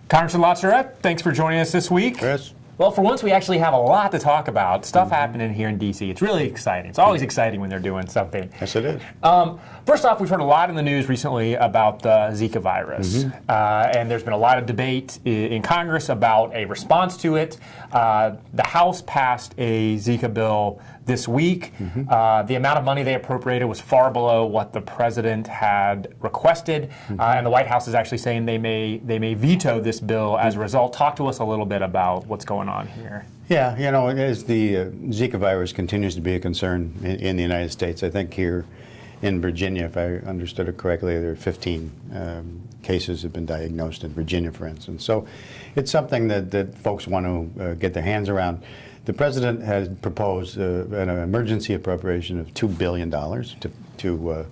Congressman LaTourette, thanks for joining us this week. Chris? Well, for once, we actually have a lot to talk about. Stuff happening here in D.C. It's really exciting. It's always exciting when they're doing something. Yes, it is. First off, we've heard a lot in the news recently about the Zika virus. And there's been a lot of debate in Congress about a response to it. The House passed a Zika bill this week. The amount of money they appropriated was far below what the president had requested. And the White House is actually saying they may veto this bill as a result. Talk to us a little bit about what's going on here. Yeah, you know, as the Zika virus continues to be a concern in the United States, I think here in Virginia, if I understood it correctly, there are 15 cases have been diagnosed in Virginia, for instance. So it's something that folks want to get their hands around. The president has proposed an emergency appropriation of $2 billion to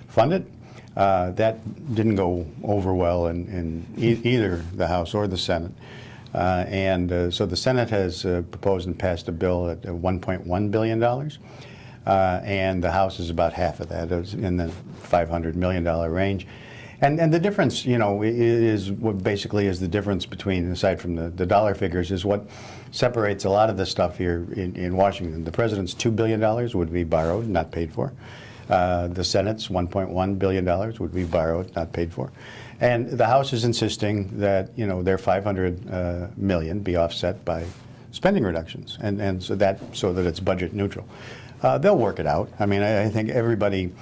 fund it. That didn't go over well in either the House or the Senate. So the Senate has proposed and passed a bill at $1.1 billion. And the House is about half of that, in the $500 million range. And the difference, you know, is what basically is the difference between, aside from the dollar figures, is what separates a lot of the stuff here in Washington. The president's $2 billion would be borrowed, not paid for. The Senate's $1.1 billion would be borrowed, not paid for. And the House is insisting that, you know, their $500 million be offset by spending reductions, and so that it's budget neutral. They'll work it out. I mean, I think everybody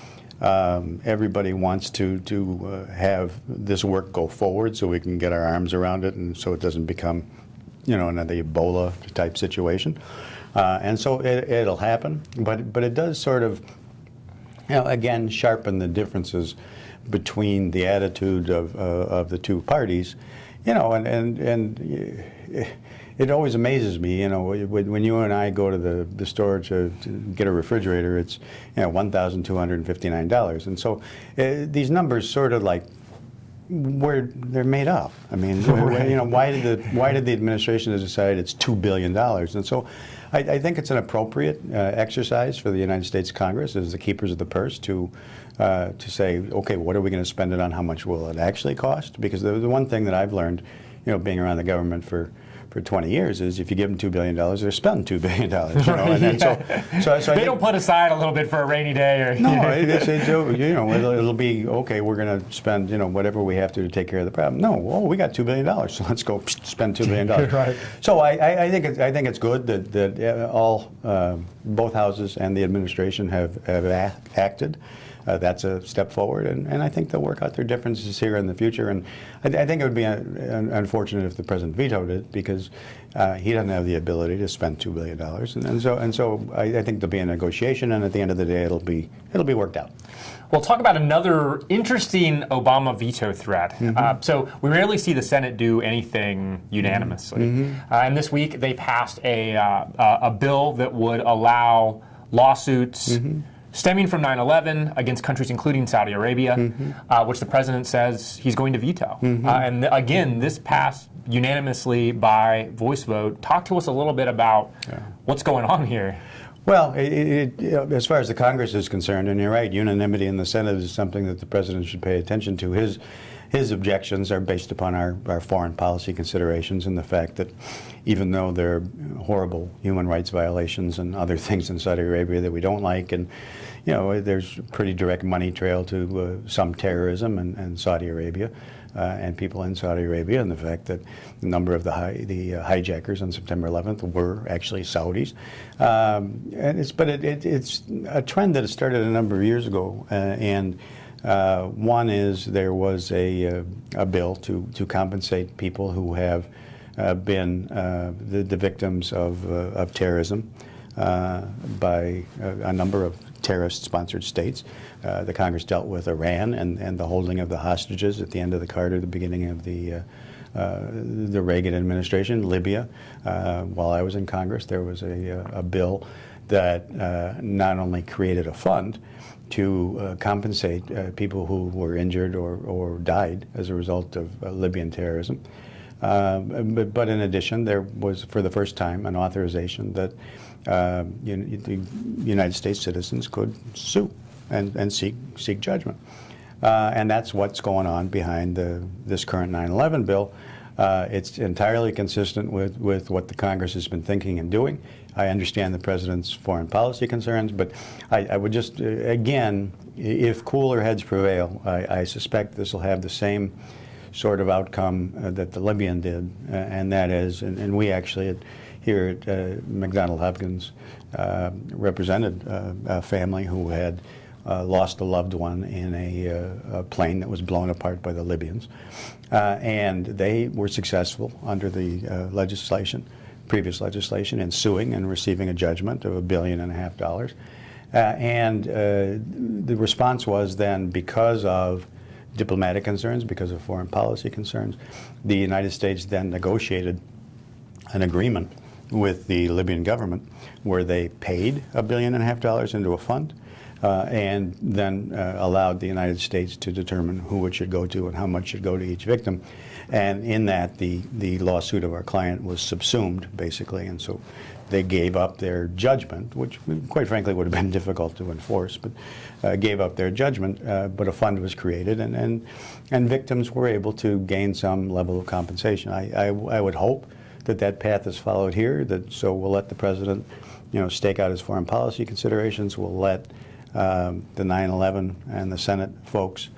wants to have this work go forward so we can get our arms around it, and so it doesn't become, you know, another Ebola type situation. And so it'll happen, but it does sort of, you know, again, sharpen the differences between the attitude of the two parties, you know, and it always amazes me, you know, when you and I go to the store to get a refrigerator, it's, you know, $1,259, and so these numbers sort of like where they're made up. I mean, you know, why did the administration decide it's $2 billion? And so I think it's an appropriate exercise for the United States Congress as the keepers of the purse to say, okay, what are we going to spend it on? How much will it actually cost? Because the one thing that I've learned, you know, being around the government for 20 years is if you give them $2 billion, they're spending $2 billion. You know? So they don't put aside a little bit for a rainy day, or no, you know, it'll be okay. We're going to spend, you know, whatever we have to take care of the problem. No, we got $2 billion, so let's go spend $2 billion. Right. So I think it's good that both houses and the administration have acted. That's a step forward, and I think they'll work out their differences here in the future. And I think it would be unfortunate if the president vetoed it, because he doesn't have the ability to spend $2 billion. And so I think there'll be a negotiation, and at the end of the day, it'll be worked out. We'll talk about another interesting Obama veto threat. So we rarely see the Senate do anything unanimously. And this week they passed a bill that would allow lawsuits stemming from 9/11 against countries including Saudi Arabia, which the president says he's going to veto. And again, this passed unanimously by voice vote. Talk to us a little bit about what's going on here. Well, as far as the Congress is concerned, and you're right, unanimity in the Senate is something that the president should pay attention to. His objections are based upon our foreign policy considerations and the fact that even though there are horrible human rights violations and other things in Saudi Arabia that we don't like, and you know, there's a pretty direct money trail to some terrorism in Saudi Arabia and people in Saudi Arabia, and the fact that a number of the hijackers on September 11th were actually Saudis. But it's a trend that started a number of years ago, one is there was a bill to compensate people who have been the victims of terrorism by a number of terrorist-sponsored states. The Congress dealt with Iran and the holding of the hostages at the end of the Carter, the beginning of the Reagan administration. Libya, while I was in Congress, there was a bill that not only created a fund to compensate people who were injured or died as a result of Libyan terrorism. But in addition, there was, for the first time, an authorization that the United States citizens could sue and seek judgment. And that's what's going on behind this current 9/11 bill. It's entirely consistent with what the Congress has been thinking and doing. I understand the president's foreign policy concerns, but I would just, again, if cooler heads prevail, I suspect this will have the same sort of outcome that the Libyan did, and that is, and we actually here at McDonald Hopkins represented a family who had lost a loved one in a plane that was blown apart by the Libyans. And they were successful under the previous legislation, in suing and receiving a judgment of $1.5 billion. And the response was then, because of diplomatic concerns, because of foreign policy concerns, the United States then negotiated an agreement with the Libyan government where they paid $1.5 billion into a fund, and then allowed the United States to determine who it should go to and how much should go to each victim. And in that, the lawsuit of our client was subsumed, basically, and so they gave up their judgment, which quite frankly would have been difficult to enforce, but gave up their judgment, but a fund was created, and victims were able to gain some level of compensation. I would hope that path is followed here, so we'll let the president, stake out his foreign policy considerations. We'll let the 9/11 and the Senate folks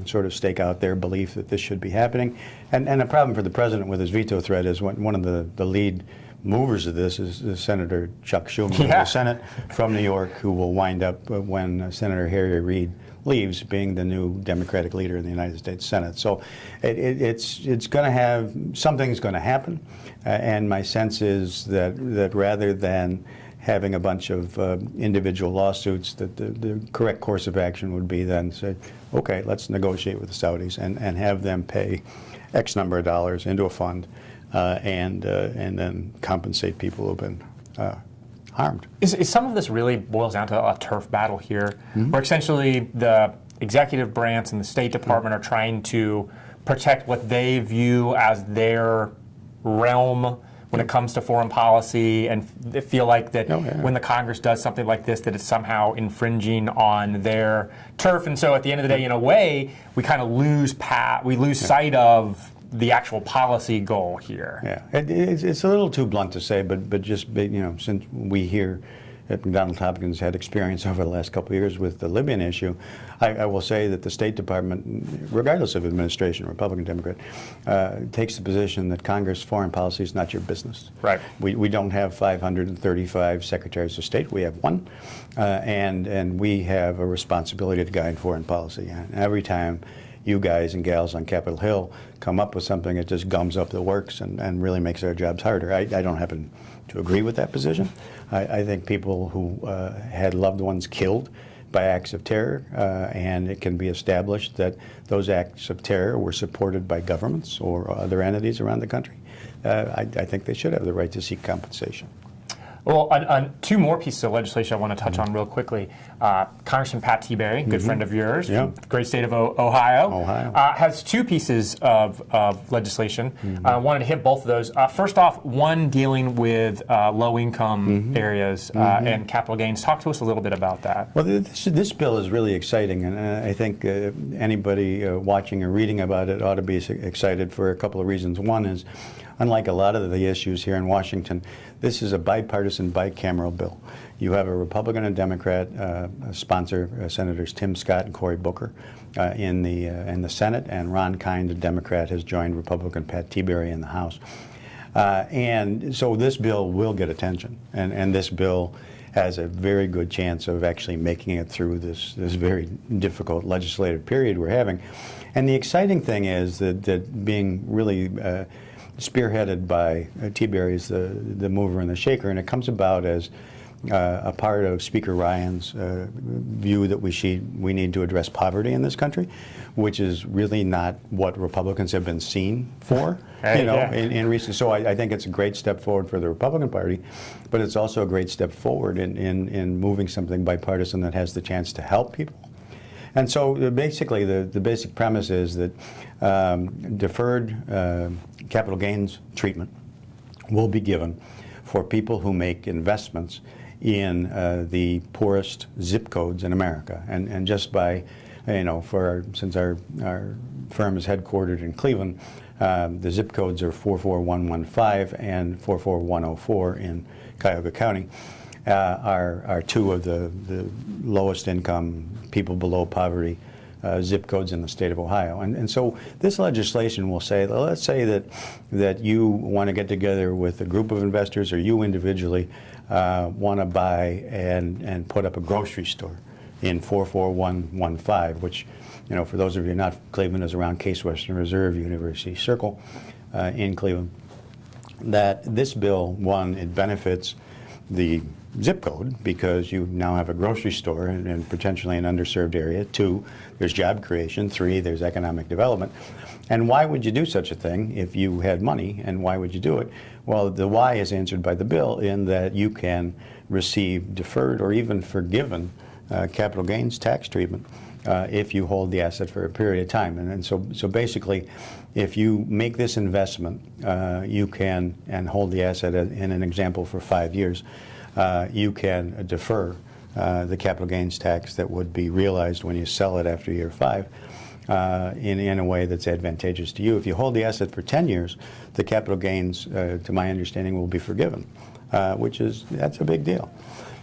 sort of stake out their belief that this should be happening. And the problem for the president with his veto threat is one of the lead movers of this is Senator Chuck Schumer of the Senate from New York, who will wind up, when Senator Harry Reid leaves, being the new Democratic leader in the United States Senate. So it's going to have, something's going to happen, and my sense is that rather than having a bunch of individual lawsuits, that the correct course of action would be then say, okay, let's negotiate with the Saudis and have them pay X number of dollars into a fund, and then compensate people who have been harmed. Is some of this really boils down to a turf battle here, where essentially the executive branch and the State Department are trying to protect what they view as their realm when it comes to foreign policy, and they feel like that when the Congress does something like this, that it's somehow infringing on their turf, and so at the end of the day, in a way, we kind of lose sight of the actual policy goal here. Yeah, it's a little too blunt to say, but just since we here at McDonald Hopkins had experience over the last couple of years with the Libyan issue, I will say that the State Department, regardless of administration, Republican, Democrat, takes the position that Congress foreign policy is not your business. Right. We don't have 535 secretaries of state. We have one, and we have a responsibility to guide foreign policy. And every time you guys and gals on Capitol Hill come up with something that just gums up the works and really makes our jobs harder, I don't happen to agree with that position. I think people who had loved ones killed by acts of terror, and it can be established that those acts of terror were supported by governments or other entities around the country, I think they should have the right to seek compensation. Well, on two more pieces of legislation I want to touch on real quickly. Congressman Pat Tiberi, good friend of yours, from the great state of Ohio, has two pieces of legislation. I wanted to hit both of those. First off, one dealing with low-income areas and capital gains. Talk to us a little bit about that. Well, this bill is really exciting, and I think anybody watching or reading about it ought to be excited for a couple of reasons. One is, unlike a lot of the issues here in Washington, this is a bipartisan, bicameral bill. You have a Republican and Democrat sponsor, Senators Tim Scott and Cory Booker in the Senate, and Ron Kind, a Democrat, has joined Republican Pat Tiberi in the House. And so this bill will get attention, and this bill has a very good chance of actually making it through this very difficult legislative period we're having. And the exciting thing is that being really spearheaded by Tiberi is the mover and the shaker, and it comes about as a part of Speaker Ryan's view that we need to address poverty in this country, which is really not what Republicans have been seen for, in recent. So I think it's a great step forward for the Republican Party, but it's also a great step forward in moving something bipartisan that has the chance to help people. And so basically the basic premise is that deferred capital gains treatment will be given for people who make investments in the poorest zip codes in America. And just by, since our firm is headquartered in Cleveland, The zip codes are 44115 and 44104 in Cuyahoga County. Are two of the lowest income, people below poverty zip codes in the state of Ohio. And so this legislation will say, let's say that you want to get together with a group of investors, or you individually want to buy and put up a grocery store in 44115, which, you know, for those of you not, Cleveland is around Case Western Reserve University Circle in Cleveland. That this bill, one, it benefits the zip code because you now have a grocery store and potentially an underserved area. Two, there's job creation. Three, there's economic development. And why would you do such a thing if you had money, and why would you do it? Well, the why is answered by the bill in that you can receive deferred or even forgiven capital gains tax treatment if you hold the asset for a period of time. And so basically, if you make this investment, you can, and hold the asset in an example for 5 years, you can defer the capital gains tax that would be realized when you sell it after year 5 in a way that's advantageous to you. If you hold the asset for 10 years, the capital gains, to my understanding, will be forgiven, that's a big deal.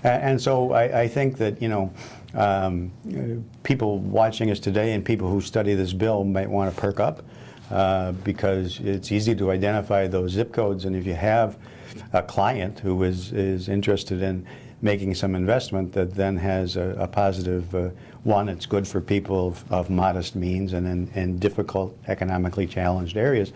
And so I think that, you know, people watching us today and people who study this bill might want to perk up because it's easy to identify those zip codes. And if you have a client who is interested in making some investment that then has a positive, one, it's good for people of modest means and in difficult economically challenged areas.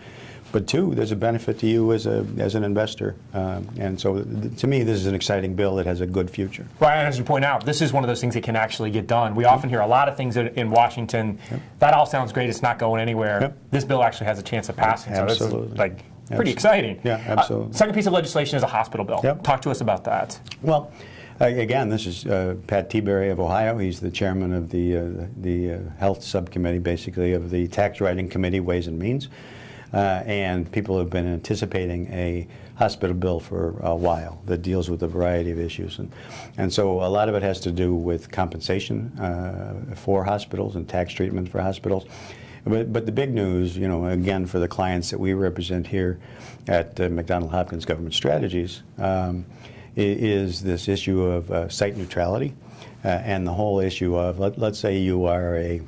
But two, there's a benefit to you as an investor. And so to me, this is an exciting bill that has a good future. Right, and as you point out, this is one of those things that can actually get done. We often hear a lot of things in Washington. Yep. That all sounds great, it's not going anywhere. Yep. This bill actually has a chance of passing. Absolutely. So it's pretty exciting. Yeah, absolutely. Second piece of legislation is a hospital bill. Yep. Talk to us about that. Well, again, this is Pat Teaberry of Ohio. He's the chairman of the health subcommittee, basically, of the tax writing committee, Ways and Means. And people have been anticipating a hospital bill for a while that deals with a variety of issues. And so a lot of it has to do with compensation for hospitals and tax treatment for hospitals. But the big news, you know, again, for the clients that we represent here at McDonald Hopkins Government Strategies, is this issue of site neutrality and the whole issue of, let's say you are a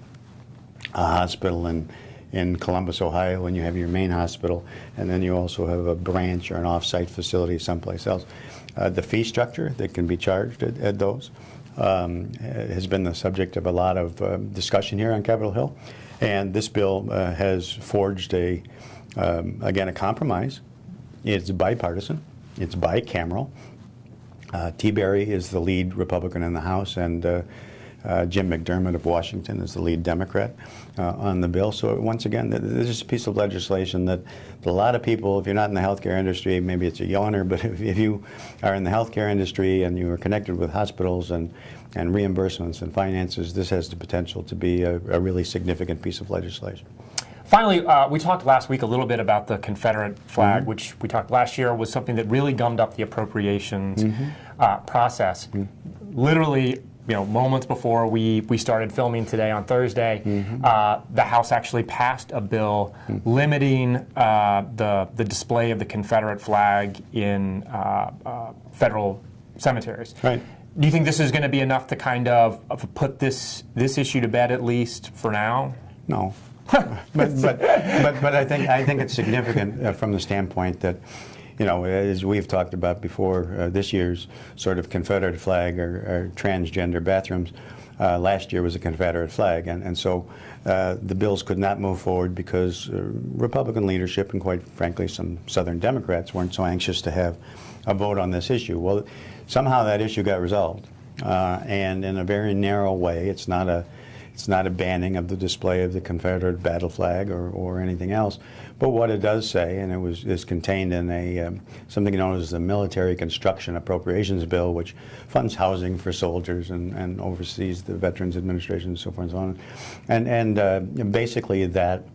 hospital in Columbus, Ohio, and you have your main hospital, and then you also have a branch or an off-site facility someplace else. The fee structure that can be charged at those has been the subject of a lot of discussion here on Capitol Hill. And this bill has forged again, a compromise. It's bipartisan. It's bicameral. Teaberry is the lead Republican in the House, and Jim McDermott of Washington is the lead Democrat on the bill. So once again, this is a piece of legislation that a lot of people, if you're not in the healthcare industry, maybe it's a yawner, but if you are in the healthcare industry and you are connected with hospitals and reimbursements and finances, this has the potential to be a really significant piece of legislation. Finally, we talked last week a little bit about the Confederate flag, which we talked last year was something that really gummed up the appropriations process. Literally, you know, moments before we started filming today on Thursday, the House actually passed a bill limiting the display of the Confederate flag in federal cemeteries. Right. Do you think this is going to be enough to kind of put this issue to bed, at least for now? No. but I think it's significant from the standpoint that, you know, as we've talked about before, this year's sort of Confederate flag or transgender bathrooms last year was a Confederate flag, and so the bills could not move forward because Republican leadership and, quite frankly, some Southern Democrats weren't so anxious to have a vote on this issue. Well, somehow that issue got resolved, and in a very narrow way. It's not a banning of the display of the Confederate battle flag or anything else. But what it does say, and is contained in something known as the Military Construction Appropriations Bill, which funds housing for soldiers and oversees the Veterans Administration and so forth and so on. And basically that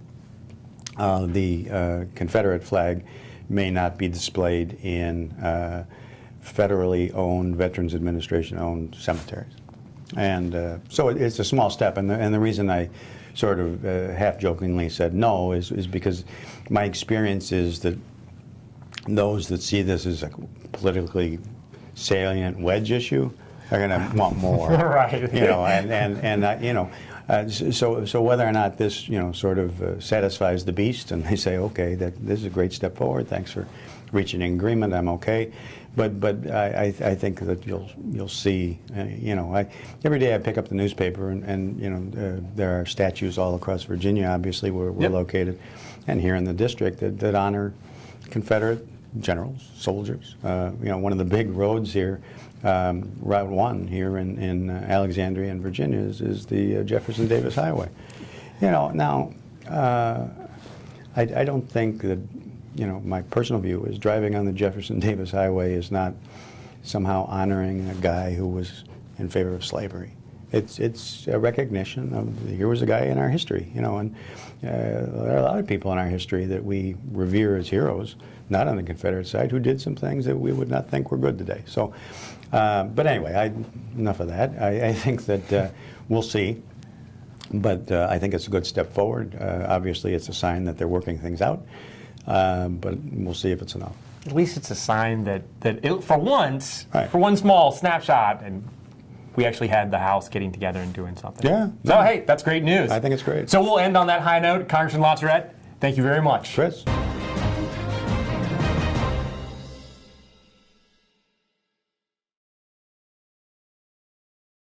the Confederate flag may not be displayed in federally owned, Veterans Administration owned cemeteries. And so it's a small step, and the reason I sort of half-jokingly said no is because my experience is that those that see this as a politically salient wedge issue are going to want more. Right. You know, and you know, so whether or not this, you know, sort of satisfies the beast, and they say, okay, this is a great step forward. Thanks for reaching an agreement. I'm okay. But I think that you'll see, you know, every day I pick up the newspaper and you know, there are statues all across Virginia, obviously where we're located, and here in the district that honor Confederate generals, soldiers. You know, one of the big roads here, Route 1 here in Alexandria and Virginia is the Jefferson Davis Highway. You know, now I don't think that, you know, my personal view is driving on the Jefferson Davis Highway is not somehow honoring a guy who was in favor of slavery. It's a recognition of here was a guy in our history, you know, and there are a lot of people in our history that we revere as heroes, not on the Confederate side, who did some things that we would not think were good today. So, but anyway, enough of that. I think that we'll see, but I think it's a good step forward. Obviously, it's a sign that they're working things out. But we'll see if it's enough. At least it's a sign that for once, Right. for one small snapshot, and we actually had the House getting together and doing something. Yeah. So, hey, that's great news. I think it's great. So we'll end on that high note. Congressman LaTourette, thank you very much. Chris?